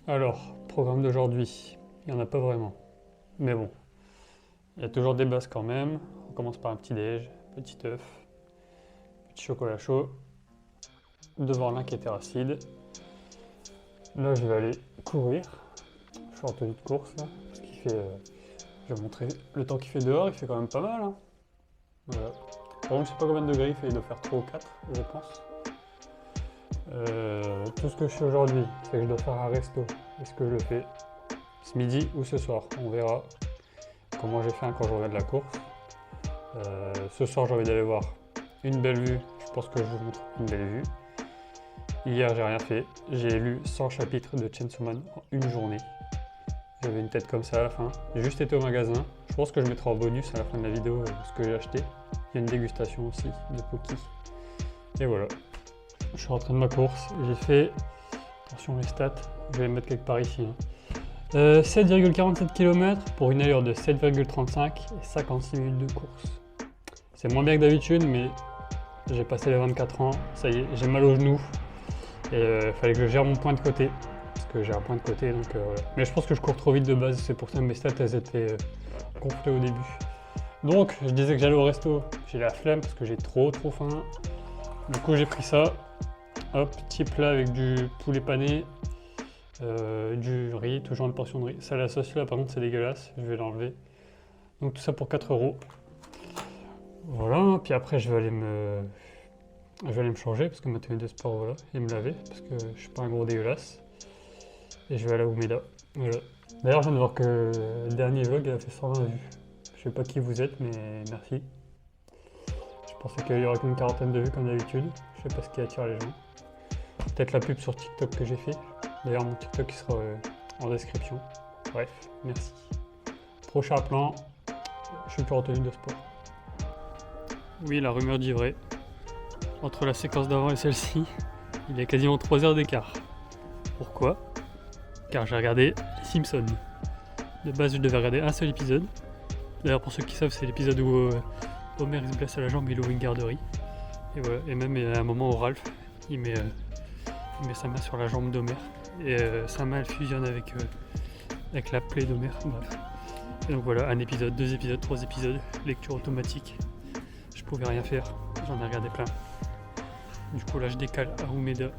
Alors, programme d'aujourd'hui, il n'y en a pas vraiment. Mais bon, il y a toujours des bases quand même. On commence par un petit déj, petit œuf, petit chocolat chaud, devant l'un qui est terracide. Là, je vais aller courir. Je suis en tenue de course là, parce qu'il fait. Je vais vous montrer le temps qu'il fait dehors, il fait quand même pas mal. Hein. Voilà. Par contre, je sais pas combien de degrés il fait, il doit faire 3 ou 4, je pense. Tout ce que je fais aujourd'hui, c'est que je dois faire un resto. Est-ce que je le fais ce midi ou ce soir? On verra comment j'ai fait quand je regarde la course. Ce soir, j'ai envie d'aller voir une belle vue. Je pense que je vous montre une belle vue. Hier, j'ai rien fait. J'ai lu 100 chapitres de Chainsaw Man en une journée. J'avais une tête comme ça à la fin. J'ai juste été au magasin. Je pense que je mettrai en bonus à la fin de la vidéo ce que j'ai acheté. Il y a une dégustation aussi de Poki. Et voilà. Je suis rentré de ma course. J'ai fait, attention les stats, je vais les mettre quelque part ici. 7,47 km pour une allure de 7,35 et 56 minutes de course. C'est moins bien que d'habitude, mais j'ai passé les 24 ans. Ça y est, j'ai mal au genou. Et il fallait que je gère mon point de côté. Parce que j'ai un point de côté, donc voilà. Mais je pense que je cours trop vite de base. C'est pour ça que mes stats, elles étaient gonflées au début. Donc, je disais que j'allais au resto. J'ai la flemme parce que j'ai trop faim. Du coup, j'ai pris ça. Hop, petit plat avec du poulet pané, du riz, toujours une portion de riz. Ça, la sauce là, par contre, c'est dégueulasse. Je vais l'enlever. Donc, tout ça pour 4 euros. Voilà, puis après, je vais aller me changer parce que ma tenue de sport, voilà, et me laver parce que je suis pas un gros dégueulasse. Et je vais aller à Umeda. Voilà. D'ailleurs, je viens de voir que le dernier vlog il a fait 120 vues. Je sais pas qui vous êtes, mais merci. Je pensais qu'il y aurait qu'une quarantaine de vues comme d'habitude. Je sais pas ce qui attire les gens. Peut-être la pub sur TikTok que j'ai fait. D'ailleurs, mon TikTok il sera en description. Bref, merci. Prochain plan, je suis plus en tenue de sport. Oui, la rumeur dit vrai. Entre la séquence d'avant et celle-ci, il y a quasiment 3 heures d'écart. Pourquoi? Car j'ai regardé les Simpsons. De base, je devais regarder un seul épisode. D'ailleurs, pour ceux qui savent, c'est l'épisode où Homer il se blesse à la jambe et il ouvre une garderie. Et voilà. Et même, il y a un moment où Ralph, il met sa main sur la jambe d'Homer. Et sa main, elle fusionne avec la plaie d'Homer. Bref. Et donc voilà, un épisode, 2 épisodes, 3 épisodes. Lecture automatique. Je pouvais rien faire. J'en ai regardé plein. Du coup, là, je décale à Umeda.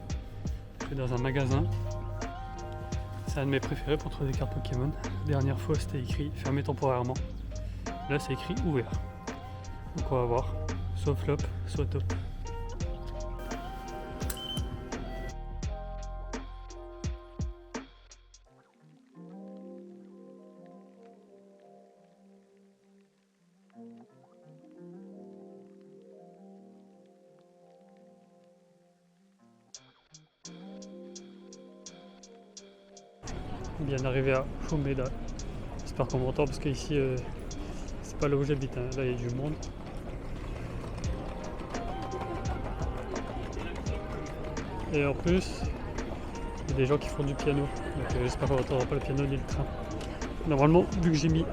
Je vais dans un magasin. C'est un de mes préférés pour trouver des cartes Pokémon. La dernière fois, c'était écrit fermé temporairement. Là, c'est écrit ouvert. Donc, on va voir. Soit flop, soit top. Bien arrivé à Umeda. J'espère qu'on m'entend parce qu'ici c'est pas là où j'habite, hein. Là il y a du monde. Et en plus, il y a des gens qui font du piano. Donc j'espère qu'on n'entendra pas le piano ni le train. Normalement, vu que j'ai mis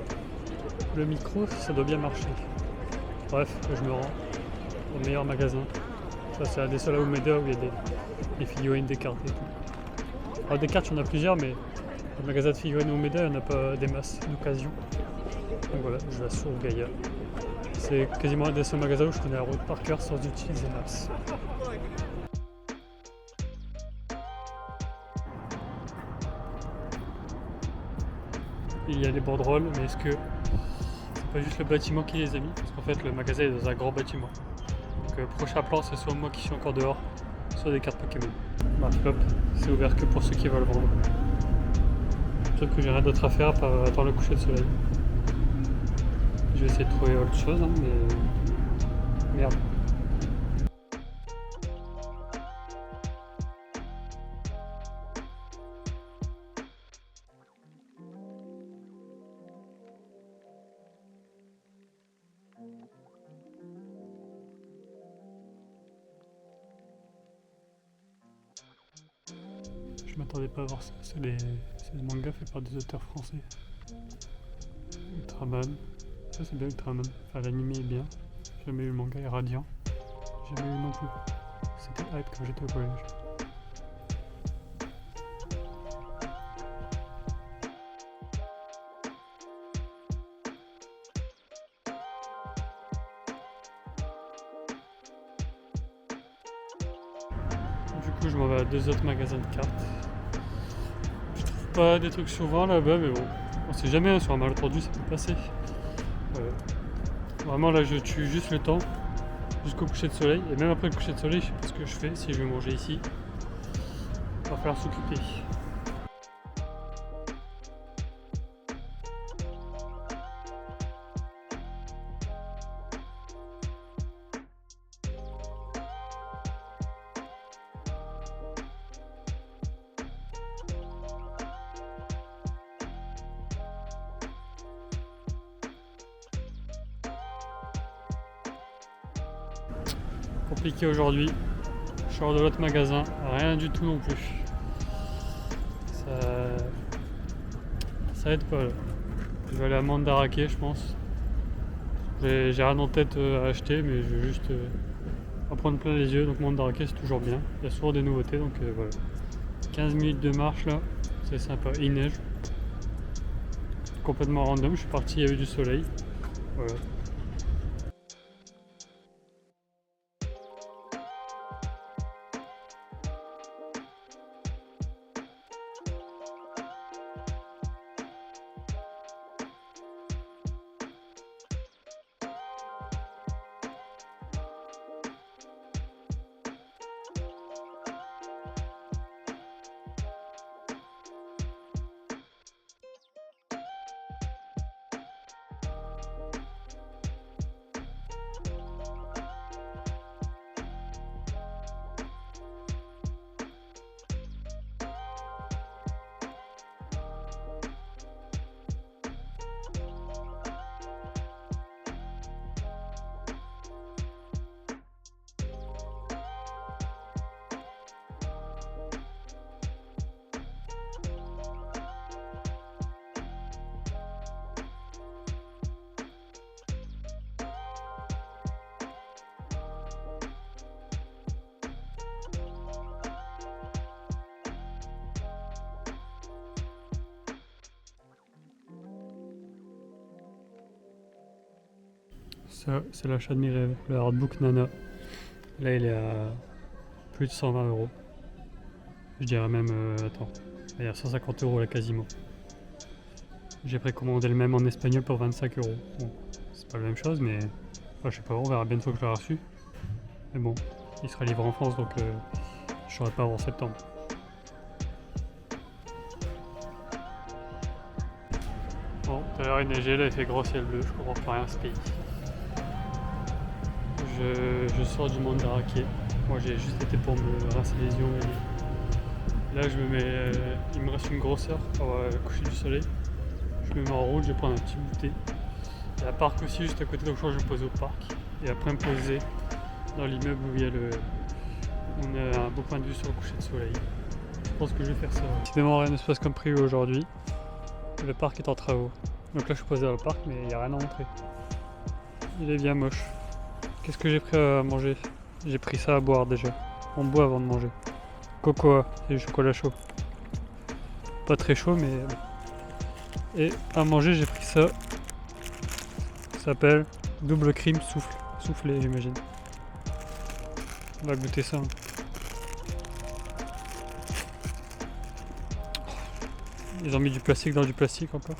le micro, ça doit bien marcher. Bref, je me rends au meilleur magasin. Ça c'est un des seuls à Umeda où il y a des figurines, des cartes et tout. Alors des cartes, il y en a plusieurs, mais le magasin de figurines Umeda, il n'y en a pas des masses d'occasion. Donc voilà, je vais sur Gaïa. C'est quasiment un des seuls magasins où je connais la route par cœur sans utiliser Maps. Il y a les banderoles, mais est-ce que c'est pas juste le bâtiment qui les a mis? Parce qu'en fait, le magasin est dans un grand bâtiment. Donc prochain plan, c'est soit moi qui suis encore dehors, soit des cartes Pokémon. Bah flop, c'est ouvert que pour ceux qui veulent vendre. Sauf que j'ai rien d'autre à faire à part attendre le coucher de soleil. Je vais essayer de trouver autre chose, hein, mais merde. Je m'attendais pas à voir ça. C'est des mangas faits par des auteurs français. Ultraman. Ça c'est bien Ultraman. Enfin l'anime est bien. J'ai jamais eu le manga est radiant. J'ai jamais eu non plus. C'était hype quand j'étais au collège. Du coup, je m'en vais à 2 autres magasins de cartes. Je trouve pas des trucs souvent là-bas, mais bon, on sait jamais, hein, sur un malentendu ça peut passer. Vraiment là, je tue juste le temps jusqu'au coucher de soleil, et même après le coucher de soleil, je sais pas ce que je fais, si je vais manger ici. Il va falloir s'occuper. Compliqué aujourd'hui. Je sors de l'autre magasin, rien du tout non plus. Ça aide pas là. Je vais aller à Mandarake, je pense. J'ai rien en tête à acheter, mais je vais juste en prendre plein les yeux. Donc Mandarake c'est toujours bien. Il y a souvent des nouveautés, donc voilà. 15 minutes de marche là, c'est sympa. Il neige. Complètement random, je suis parti, il y avait du soleil. Voilà. Ça, c'est l'achat de mes rêves, le Artbook Nana. Là, il est à plus de 120 €. Je dirais même, attends, il y a 150 € là quasiment. J'ai précommandé le même en espagnol pour 25 €. Bon, c'est pas la même chose, mais enfin, je sais pas, on verra bien une fois que je l'aurai reçu. Mais bon, il sera livré en France, donc je saurai pas avant septembre. Bon, tout à l'heure il neigeait, là il fait gros ciel bleu, je comprends pas rien à ce pays. Je sors du Mandarake. Moi j'ai juste été pour me rincer les yeux. Et là je me mets. Il me reste une grosse heure pour le coucher du soleil. Je me mets en route, je vais prendre un petit goûter. Il y a un parc aussi juste à côté, donc je crois que je vais me poser au parc. Et après me poser dans l'immeuble où il y a on a un beau point de vue sur le coucher de soleil. Je pense que je vais faire ça. Décidément rien ne se passe comme prévu aujourd'hui. Le parc est en travaux. Donc là je suis posé dans le parc mais il n'y a rien à montrer. Il est bien moche. Qu'est-ce que j'ai pris à manger? J'ai pris ça à boire déjà. On boit avant de manger. Cocoa, c'est du chocolat chaud. Pas très chaud mais bon. Et à manger j'ai pris ça. Ça s'appelle double cream soufflé j'imagine. On va goûter ça. Ils ont mis du plastique dans du plastique encore.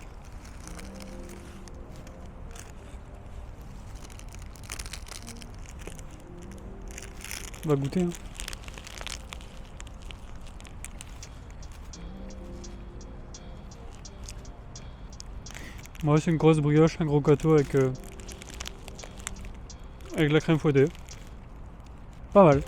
On va goûter. Hein. Moi c'est une grosse brioche, un gros gâteau avec de la crème fouettée. Pas mal.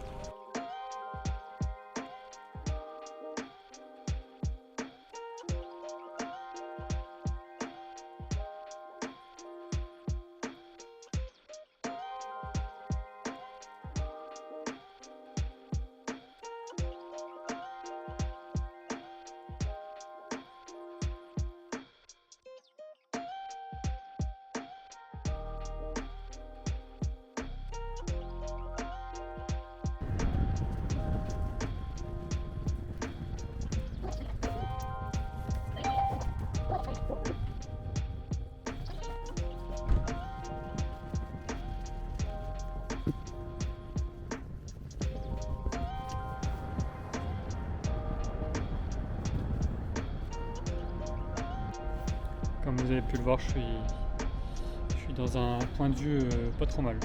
Comme vous avez pu le voir, je suis dans un point de vue pas trop mal.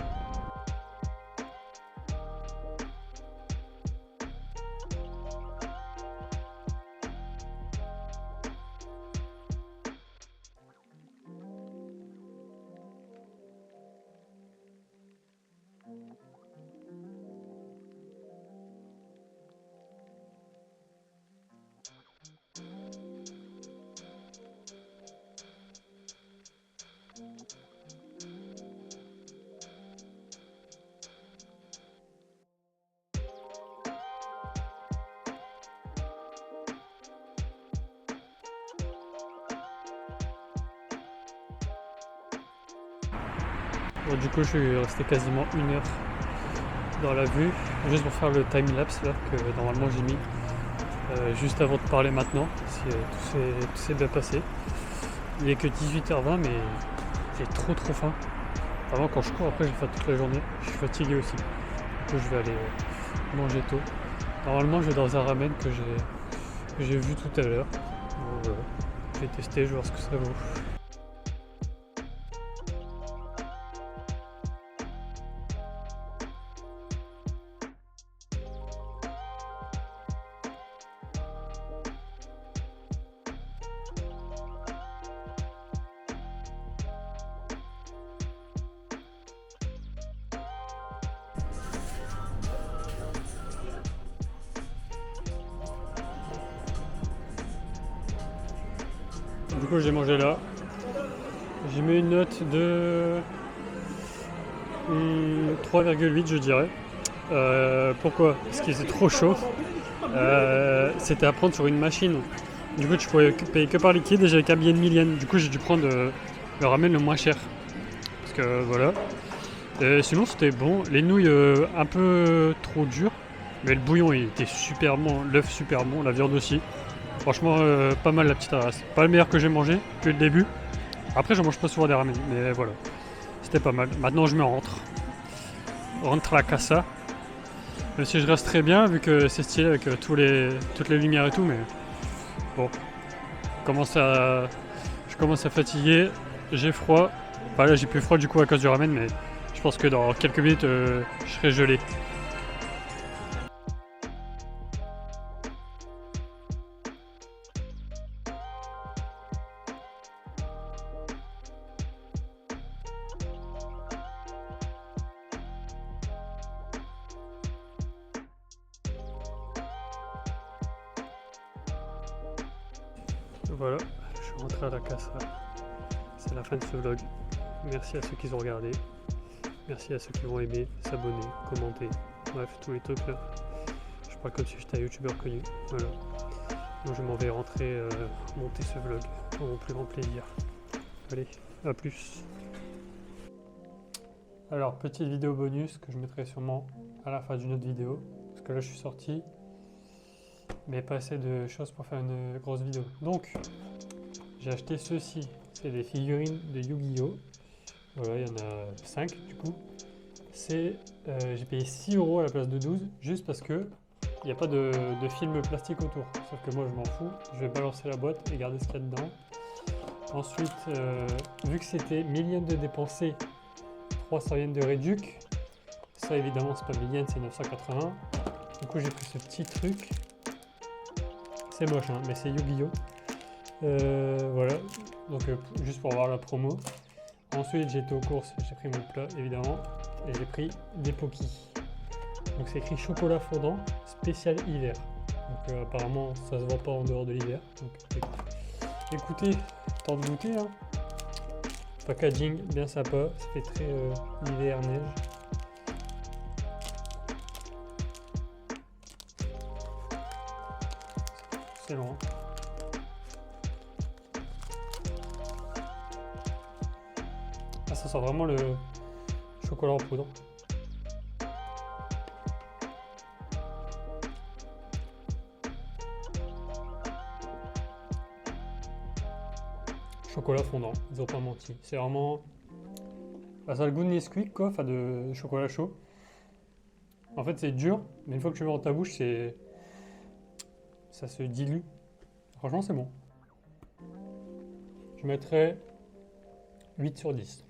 Bon, du coup, je suis resté quasiment 1 heure dans la vue, juste pour faire le time-lapse là que normalement j'ai mis juste avant de parler maintenant, si tout s'est bien passé. Il est que 18h20, mais j'ai trop faim. Vraiment, quand je cours, après, je vais faire toute la journée. Je suis fatigué aussi. Du coup, je vais aller manger tôt. Normalement, je vais dans un ramen que j'ai vu tout à l'heure. Bon, voilà. Je vais tester, je vais voir ce que ça vaut. Du coup, j'ai mangé là. J'ai mis une note de 3,8 je dirais. Pourquoi? Parce que c'est trop chaud. C'était à prendre sur une machine. Du coup, tu pouvais payer que par liquide et j'avais qu'à billet de 1000 yens. Du coup, j'ai dû prendre le ramen le moins cher. Parce que voilà. Et sinon, c'était bon. Les nouilles un peu trop dures. Mais le bouillon, il était super bon. L'œuf, super bon. La viande aussi. Franchement, pas mal la petite race. Pas le meilleur que j'ai mangé depuis le début. Après, je mange pas souvent des ramen. Mais voilà. C'était pas mal. Maintenant, je me rentre. Rentre à la casa. Même si je reste très bien, vu que c'est stylé avec toutes les lumières et tout. Mais bon. Je commence à fatiguer. J'ai froid. Enfin là, j'ai plus froid du coup à cause du ramen. Mais je pense que dans quelques minutes, je serai gelé. Voilà, je suis rentré à la casa. C'est la fin de ce vlog. Merci à ceux qui ont regardé. Merci à ceux qui vont aimer, s'abonner, commenter. Bref, tous les trucs là. Je parle comme si j'étais un youtubeur connu. Voilà. Donc je m'en vais rentrer monter ce vlog pour mon plus grand plaisir. Allez, à plus. Alors, petite vidéo bonus que je mettrai sûrement à la fin d'une autre vidéo. Parce que là, je suis sorti. Mais pas assez de choses pour faire une grosse vidéo. Donc, j'ai acheté ceci. C'est des figurines de Yu-Gi-Oh! Voilà, il y en a 5 du coup. J'ai payé 6 € à la place de 12, juste parce que il n'y a pas de film plastique autour. Sauf que moi je m'en fous, je vais balancer la boîte et garder ce qu'il y a dedans. Ensuite, vu que c'était 1000 yens de dépensés, 300 yens de réduc, ça évidemment c'est pas 1000 yens, c'est 980. Du coup j'ai pris ce petit truc. C'est moche hein, mais c'est Yu-Gi-Oh! Voilà, donc juste pour voir la promo. Ensuite j'ai été aux courses, j'ai pris mon plat évidemment et j'ai pris des Poki. Donc c'est écrit chocolat fondant spécial hiver. Donc apparemment ça se vend pas en dehors de l'hiver. Donc écoutez, temps de goûter hein. Packaging bien sympa, ça fait très hiver neige. C'est long. Ah, ça sent vraiment le chocolat en poudre. Chocolat fondant, ils ont pas menti. C'est vraiment... Bah, ça a le goût de Nesquik quoi, enfin de chocolat chaud. En fait c'est dur, mais une fois que tu mets dans ta bouche, ça se dilue. Franchement c'est bon. Je mettrais 8 sur 10.